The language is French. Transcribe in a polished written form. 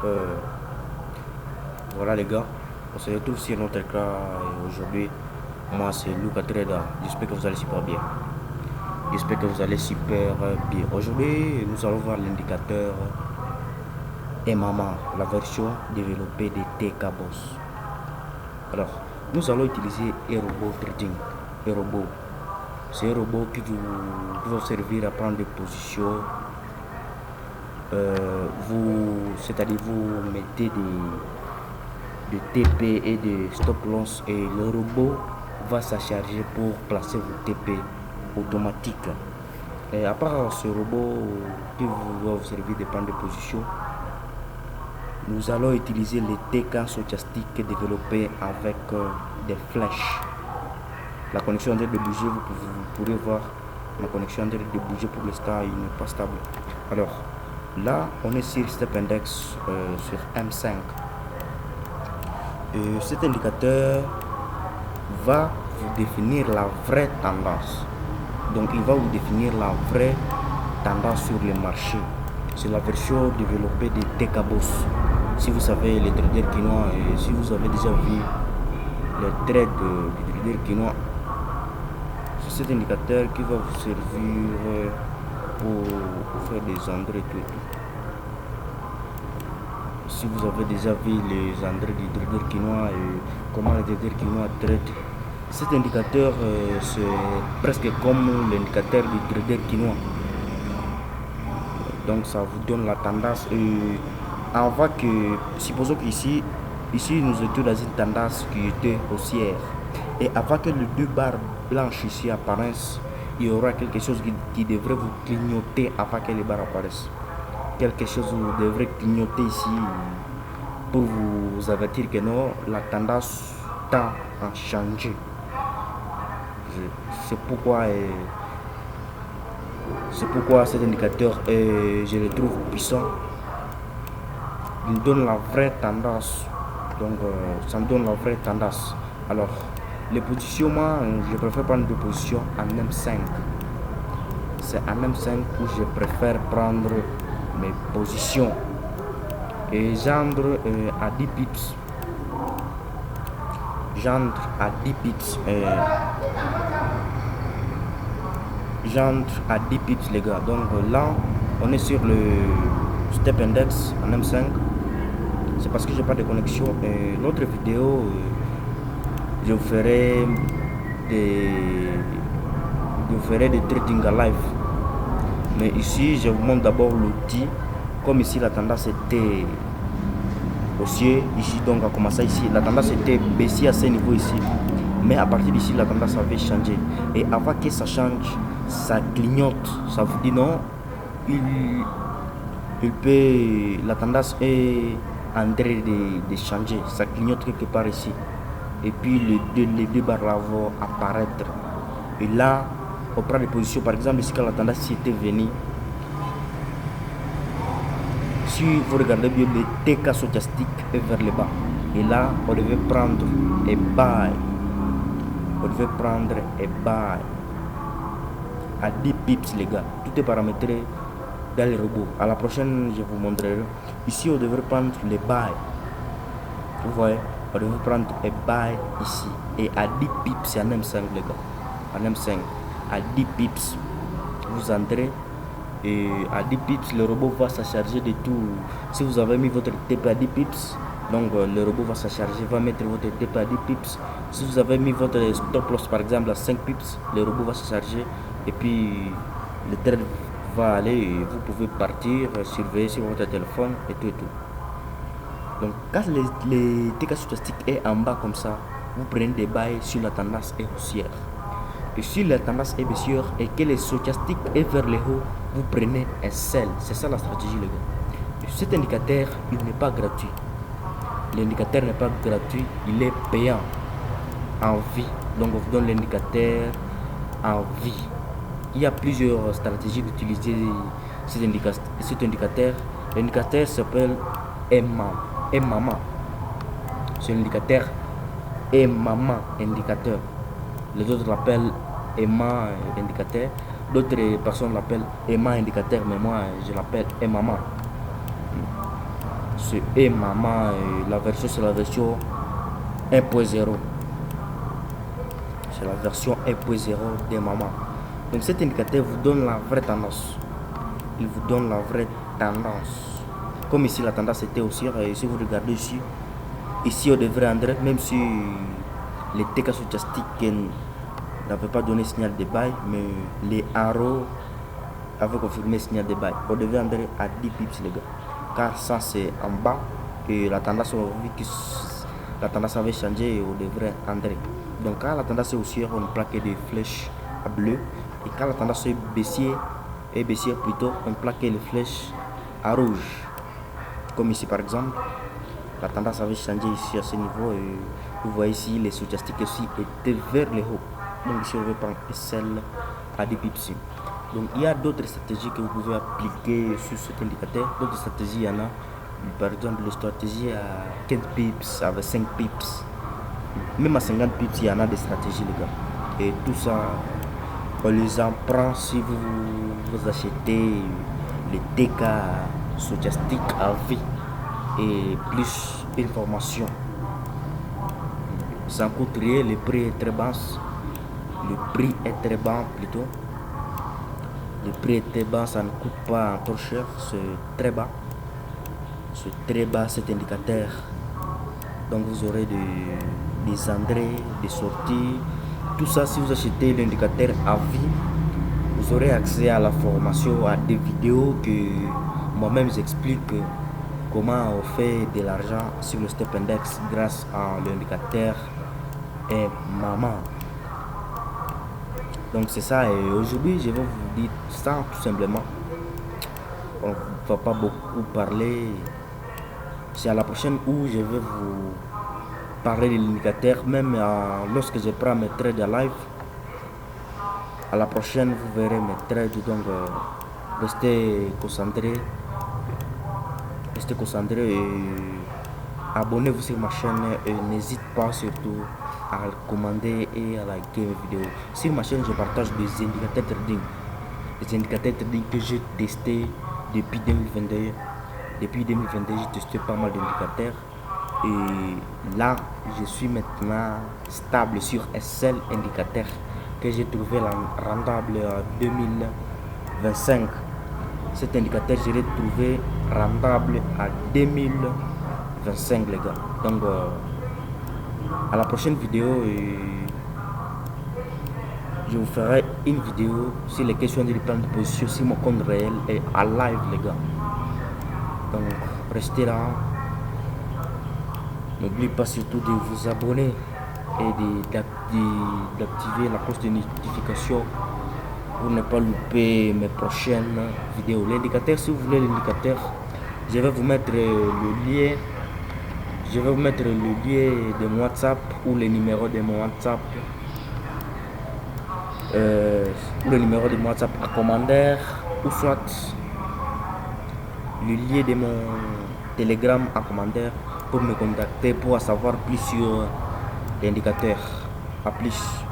Euh, voilà les gars, on se retrouve sur notre écran et aujourd'hui, moi c'est Luca Treda. J'espère que vous allez super bien. J'espère que vous allez super bien. Aujourd'hui, nous allons voir l'indicateur EMAMA, la version développée de TK Boss. Alors, nous allons utiliser un robot trading. Un robot. C'est un robot qui va vous servir à prendre des positions. C'est-à-dire vous mettez de TP et de stop loss et le robot va s'acharger pour placer vos TP automatiques. Et à part ce robot qui va vous servir de prendre des positions, nous allons utiliser les TK stochastiques développés avec des flèches. La connexion est en train de bouger, vous pourrez voir la connexion est en train de bouger pour l'instant, il n'est pas stable. Alors là, on est sur Step Index sur M5. Et cet indicateur va vous définir la vraie tendance. Donc il va vous définir la vraie tendance sur le marché. C'est la version développée de TK Boss. Si vous savez les traders quinois et si vous avez déjà vu les trades des traders quinois, c'est cet indicateur qui va vous servir pour faire des engrais et tout. Si vous avez déjà vu les engrais des traders quinois et comment les traders quinois traitent, cet indicateur c'est presque comme l'indicateur du trader quinois. Donc ça vous donne la tendance avant que, supposons qu'ici nous étions dans une tendance qui était haussière et avant que les deux barres blanches ici apparaissent, il y aura quelque chose qui devrait vous clignoter avant que les barres apparaissent. Quelque chose vous devrez clignoter ici pour vous avertir que non, la tendance tend à changer. C'est pourquoi cet indicateur je le trouve puissant. Il donne la vraie tendance. Donc ça me donne la vraie tendance. Alors les positions, moi je préfère prendre des positions en M5. C'est en M5 où je préfère prendre mes positions. Et j'entre à 10 pips. J'entre à 10 pips. J'entre à 10 pips les gars. Donc là on est sur le Step Index en M5. C'est parce que j'ai pas de connexion. L'autre vidéo je vous ferai des trading à live. Mais ici je vous montre d'abord l'outil. Comme ici la tendance était haussière, ici donc à commencer ici, la tendance était baissière à ce niveau ici. Mais à partir d'ici la tendance avait changé. Et avant que ça change, ça clignote. Ça vous dit non, la tendance est en train de changer. Ça clignote quelque part ici. Et puis les deux barres là vont apparaître. Et là, on prend des positions. Par exemple, ici quand la tendance était venue, si vous regardez bien, le TK stochastique est vers le bas. Et là, on devait prendre et buy. On devait prendre et buy à 10 pips les gars. Tout est paramétré dans les robots. À la prochaine, je vous montrerai. Ici, on devrait prendre les buy. Vous voyez, on devrait prendre et buy ici. Et à 10 pips, c'est en M5 les gars. En M5, à 10 pips, vous entrez. Et à 10 pips, le robot va s'acharger de tout. Si vous avez mis votre TP à 10 pips, donc le robot va s'acharger, va mettre votre TP à 10 pips. Si vous avez mis votre stop loss par exemple à 5 pips, le robot va s'acharger et puis le trade va aller et vous pouvez partir, surveiller sur votre téléphone et tout et tout. Donc quand les TK stochastiques est en bas comme ça, vous prenez des bails sur la tendance haussière. Et si la tendance est baissière et que les stochastiques est vers le haut, vous prenez un sell. C'est ça la stratégie les gars. Et cet indicateur, il n'est pas gratuit. L'indicateur n'est pas gratuit, il est payant en vie. Donc on vous donne l'indicateur en vie. Il y a plusieurs stratégies d'utiliser cet indicateur. L'indicateur s'appelle EMAMA. C'est l'indicateur EMAMA indicateur. Les autres l'appellent EMA indicateur. D'autres personnes l'appellent EMA indicateur, mais moi je l'appelle EMAMA. c'est et maman, et la version c'est la version 1.0. C'est la version 1.0 des mamans. Donc cet indicateur vous donne la vraie tendance. Il vous donne la vraie tendance. Comme ici la tendance était haussière, et si vous regardez ici on devrait entrer, même si les TK stochastiques n'avaient pas donné signal de bail, mais les arrows avaient confirmé signal de bail. On devait entrer à 10 pips les gars, car ça c'est en bas et la tendance, on a vu que la tendance avait changé et on devrait entrer. Donc quand la tendance est haussière, on plaque des flèches à bleu, et quand la tendance est baissière plutôt, on plaque les flèches à rouge. Comme ici par exemple, la tendance avait changé ici à ce niveau, et vous voyez ici les stochastiques aussi étaient vers le haut. Donc ici on va prendre celle à 10 pips. Donc il y a d'autres stratégies que vous pouvez appliquer sur cet indicateur. D'autres stratégies, il y en a. Par exemple, les stratégies à 15 pips, avec 5 pips. Même à 50 pips, il y en a des stratégies, les gars. Et tout ça, on les apprend si vous achetez les TK stochastiques à vie et plus d'informations. Sans coût réel, le prix est très bas. Le prix est très bas plutôt. Le prix est très bas, ça ne coûte pas trop cher, c'est très bas. C'est très bas cet indicateur. Donc vous aurez des entrées, des sorties. Tout ça, si vous achetez l'indicateur à vie, vous aurez accès à la formation, à des vidéos que moi-même j'explique comment on fait de l'argent sur le Step Index grâce à l'indicateur et maman. Donc c'est ça, et aujourd'hui je vais vous dire ça tout simplement. On ne va pas beaucoup parler. C'est à la prochaine où je vais vous parler de l'indicateur, même lorsque je prends mes trades à live. À la prochaine vous verrez mes trades, donc restez concentrés et abonnez-vous sur ma chaîne, et n'hésitez pas surtout à commander et à liker mes vidéos. Sur ma chaîne je partage des indicateurs trading, que j'ai testé depuis 2022. Depuis 2022 j'ai testé pas mal d'indicateurs, et là je suis maintenant stable sur un seul indicateur que j'ai trouvé rentable en 2025. Cet indicateur je l'ai trouvé rentable à 2025 les gars. Donc à la prochaine vidéo, je vous ferai une vidéo sur les questions de prendre de position sur mon compte réel et à live les gars. Donc restez là. N'oubliez pas surtout de vous abonner et d'activer la cloche de notification pour ne pas louper mes prochaines vidéos. L'indicateur, si vous voulez l'indicateur, je vais vous mettre le lien. Je vais vous mettre le lien de mon WhatsApp ou le numéro de mon WhatsApp. Le numéro de mon WhatsApp à commentaire, ou soit le lien de mon Telegram à commentaire pour me contacter pour savoir plus sur l'indicateur. A plus.